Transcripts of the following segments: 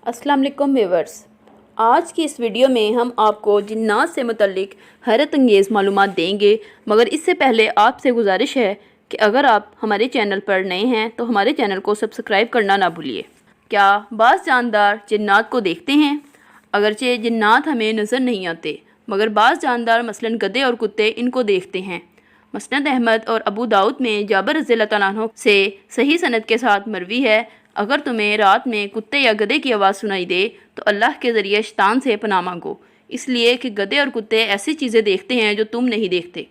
अस्सलाम वालेकुम व्यूअर्स। आज की इस वीडियो में हम आपको जिन्नात से मुतल्लिक हैरत अंगेज़ मालूमात देंगे, मगर इससे पहले आपसे गुजारिश है कि अगर आप हमारे चैनल पर नए हैं तो हमारे चैनल को सब्सक्राइब करना ना भूलिए। क्या बाज़ जानदार जिन्नात को देखते हैं? अगरचे जिन्नात हमें नज़र नहीं आते, मगर बाज़ जानदार मसलन गधे और कुत्ते इनको देखते हैं। मसनद अहमद और अबू दाऊद में जाबिर रज़ियल्लाहु तआला अन्हु से सही सनद के साथ मरवी है, अगर तुम्हें रात में कुत्ते या गधे की आवाज़ सुनाई दे तो अल्लाह के ज़रिए शैतान से पनाह मांगो, इसलिए कि गधे और कुत्ते ऐसी चीज़ें देखते हैं जो तुम नहीं देखते।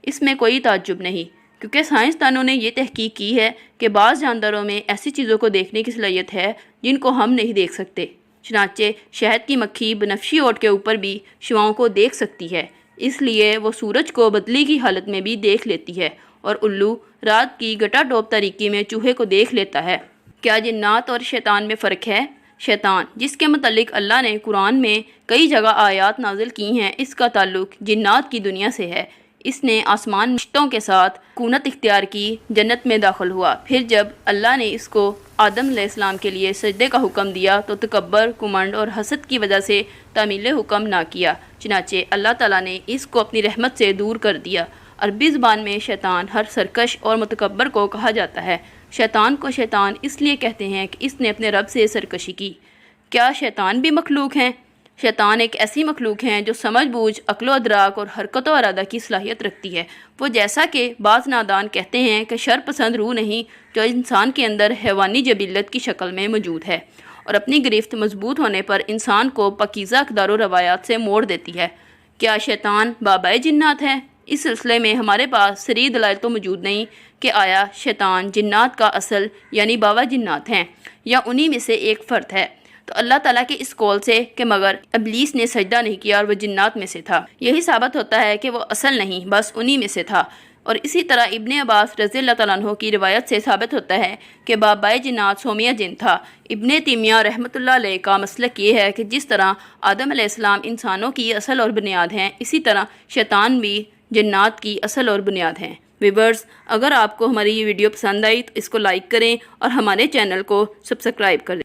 इसमें कोई ताज्जुब नहीं, क्योंकि साइंसदानों ने यह तहकीक की है कि बाज़ जानदारों में ऐसी चीज़ों को देखने की सलाहियत है जिनको हम नहीं देख सकते। चनाचे शहद की मक्खी बनफशी ओट के ऊपर भी शुआओं को देख सकती है, इसलिए वो सूरज को बदली की हालत में भी देख लेती है, और उल्लू रात की गटाटोप तारीकी में चूहे को देख लेता है। क्या जिन्नात और शैतान में फ़र्क है? शैतान, जिसके मुतल्लिक अल्लाह ने कुरान में कई जगह आयात नाजिल की हैं, इसका ताल्लुक जिन्नात की दुनिया से है। इसने आसमान रिश्तों के साथ कूनत इख्तियार की, जन्नत में दाखिल हुआ। फिर जब अल्लाह ने इसको आदम अलैहिस्सलाम के लिए सजदे का हुक्म दिया तो तकब्बर, कुमंड और हसद की वजह से तामील हुक्म ना किया, चनाचे अल्लाह ताला ने इसको अपनी रहमत से दूर कर दिया। अरबी ज़बान में शैतान हर सरकश और मुतकब्बर को कहा जाता है। शैतान को शैतान इसलिए कहते हैं कि इसने अपने रब से सरकशी की। क्या शैतान भी मखलूक हैं? शैतान एक ऐसी मखलूक हैं जो समझ बूझ, अक्ल अदराक और हरकत व इरादा की सलाहियत रखती है। वो जैसा कि बाज़ नादान कहते हैं कि शर पसंद रूह नहीं, जो इंसान के अंदर हैवानी जबिल्लत की शक्ल में मौजूद है और अपनी गिरफ्त मजबूत होने पर इंसान को पकीज़ा अक़दार व रवायात से मोड़ देती है। क्या शैतान बाबाए जिन्नात है? इस सिलसिले में हमारे पास सरी दलाइल तो मौजूद नहीं कि आया शैतान जिन्नात का असल यानी बाबा जिन्नात हैं या उन्हीं में से एक फ़र्द है। तो अल्लाह ताला के इस कौल से कि मगर इब्लीस ने सजदा नहीं किया और वह जिन्नात में से था, यही साबित होता है कि वो असल नहीं, बस उन्हीं में से था। और इसी तरह इब्ने अब्बास रज़ियल्लाहु तआला अन्हु की रिवायत से साबित होता है कि बाबाए जिन्नात सोमिया जिन था। इब्ने तैमिया रहमतुल्लाह अलैह का मसलक ये है कि जिस तरह आदम अलैहिस्सलाम इंसानों की असल और बुनियाद हैं, इसी तरह शैतान भी जिन्नात की असल और बुनियाद हैं। व्यूअर्स, अगर आपको हमारी ये वीडियो पसंद आई तो इसको लाइक करें और हमारे चैनल को सब्सक्राइब करें।